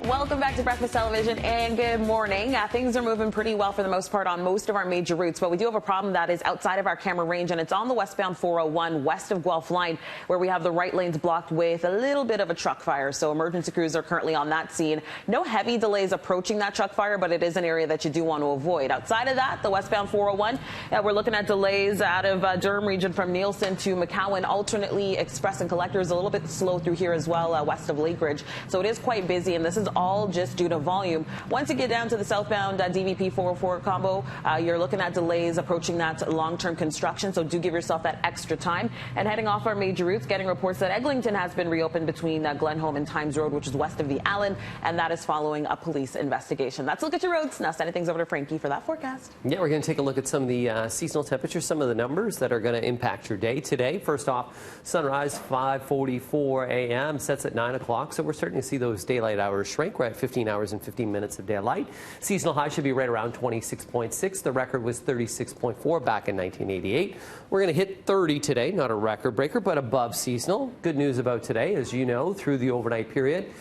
Welcome back to Breakfast Television and good morning. Things are moving pretty well for the most part on most of our major routes, but we do have a problem that is outside of our camera range, and it's on the westbound 401 west of Guelph Line, where we have the right lanes blocked with a little bit of a truck fire. So emergency crews are currently on that scene. No heavy delays approaching that truck fire, but it is an area that you do want to avoid. Outside of that, the westbound 401, we're looking at delays out of Durham region from Nielsen to McCowan. Alternately, Express and Collector is a little bit slow through here as well, west of Lake Ridge. So it is quite busy, and this is all just due to volume. Once you get down to the southbound DVP 404 combo, you're looking at delays approaching that long-term construction, so do give yourself that extra time. And heading off our major routes, getting reports that Eglinton has been reopened between Glenholm and Times Road, which is west of the Allen, and that is following a police investigation. That's a look at your roads. Now sending things over to Frankie for that forecast. Yeah, we're going to take a look at some of the seasonal temperatures, some of the numbers that are going to impact your day today. First off, sunrise 5:44 a.m. sets at 9 o'clock, so we're starting to see those daylight hours shrink. We're at 15 hours and 15 minutes of daylight. Seasonal high should be right around 26.6. The record was 36.4 back in 1988. We're going to hit 30 today, not a record breaker, but above seasonal. Good news about today, as you know, through the overnight period,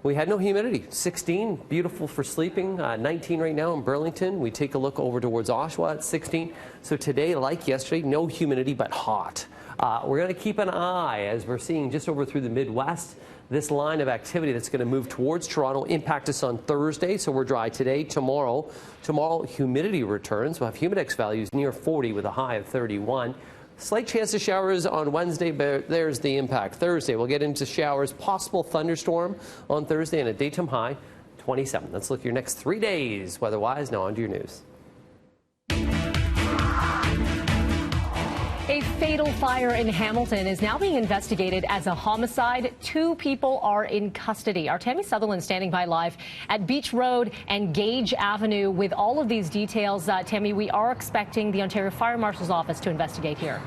we had no humidity. 16, beautiful for sleeping. 19 right now in Burlington. We take a look over towards Oshawa at 16. So today, like yesterday, no humidity, but hot. We're going to keep an eye, as we're seeing just over through the Midwest, this line of activity that's going to move towards Toronto, impact us on Thursday. So we're dry today, tomorrow. Tomorrow, humidity returns. We'll have humidex values near 40 with a high of 31. Slight chance of showers on Wednesday, but there's the impact. Thursday, we'll get into showers, possible thunderstorm on Thursday, and a daytime high 27. Let's look at your next 3 days weather-wise. Now on to your news. A fatal fire in Hamilton is now being investigated as a homicide. 2 people are in custody. Our Tammy Sutherland standing by live at Beach Road and Gage Avenue with all of these details. Tammy, we are expecting the Ontario Fire Marshal's Office to investigate here.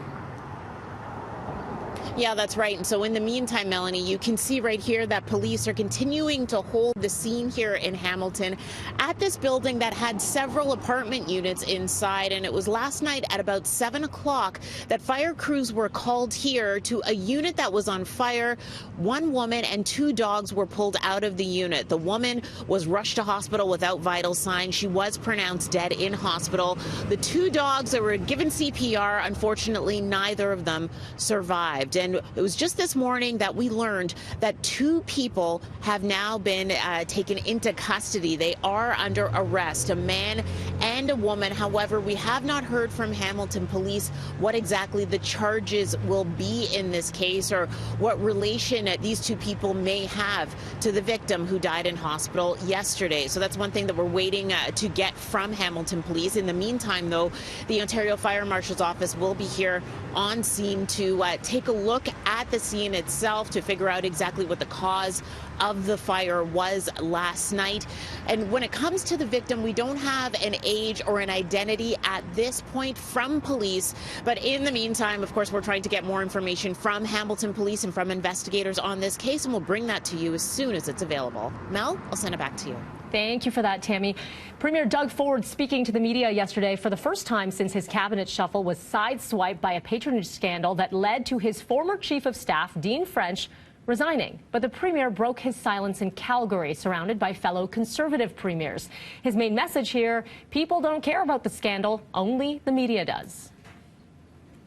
Yeah, that's right. And so in the meantime, Melanie, you can see right here that police are continuing to hold the scene here in Hamilton at this building that had several apartment units inside. And it was last night at about 7 o'clock that fire crews were called here to a unit that was on fire. 1 woman and 2 dogs were pulled out of the unit. The woman was rushed to hospital without vital signs. She was pronounced dead in hospital. The 2 dogs that were given CPR, unfortunately, neither of them survived. And it was just this morning that we learned that 2 people have now been taken into custody. They are under arrest, a man and a woman. However, we have not heard from Hamilton Police what exactly the charges will be in this case or what relation these 2 people may have to the victim who died in hospital yesterday. So that's one thing that we're waiting to get from Hamilton Police. In the meantime, though, the Ontario Fire Marshal's Office will be here on scene to take a look at the scene itself to figure out exactly what the cause of the fire was last night. And when it comes to the victim, we don't have an age or an identity at this point from police. But in the meantime, of course, we're trying to get more information from Hamilton Police and from investigators on this case, and we'll bring that to you as soon as it's available. Mel, I'll send it back to you. Thank you for that, Tammy. Premier Doug Ford speaking to the media yesterday for the first time since his cabinet shuffle was sideswiped by a patronage scandal that led to his former chief of staff, Dean French, resigning. But the premier broke his silence in Calgary, surrounded by fellow Conservative premiers. His main message here, people don't care about the scandal, only the media does.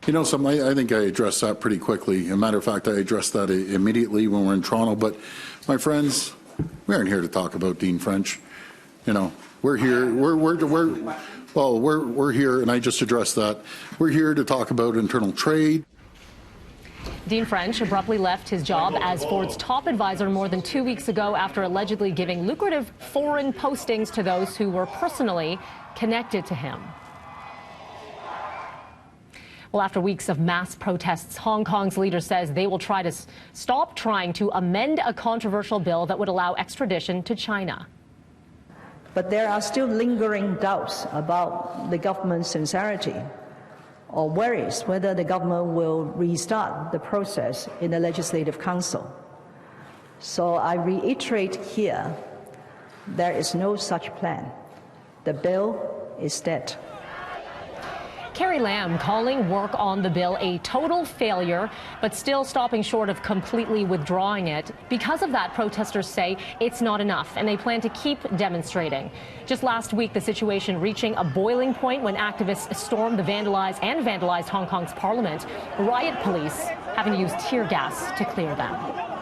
You know something, I think I addressed that pretty quickly. As a matter of fact, I addressed that immediately when we're in Toronto. But my friends, we aren't here to talk about Dean French. You know, we're here, we're here, and I just addressed that. We're here to talk about internal trade. Dean French abruptly left his job as Ford's top advisor more than 2 weeks ago after allegedly giving lucrative foreign postings to those who were personally connected to him. Well, after weeks of mass protests, Hong Kong's leader says they will try to stop trying to amend a controversial bill that would allow extradition to China. But there are still lingering doubts about the government's sincerity, or worries whether the government will restart the process in the Legislative Council. So I reiterate here, there is no such plan. The bill is dead. Carrie Lam calling work on the bill a total failure, but still stopping short of completely withdrawing it. Because of that, protesters say it's not enough, and they plan to keep demonstrating. Just last week, the situation reaching a boiling point when activists stormed the vandalized Hong Kong's parliament. Riot police having to use tear gas to clear them.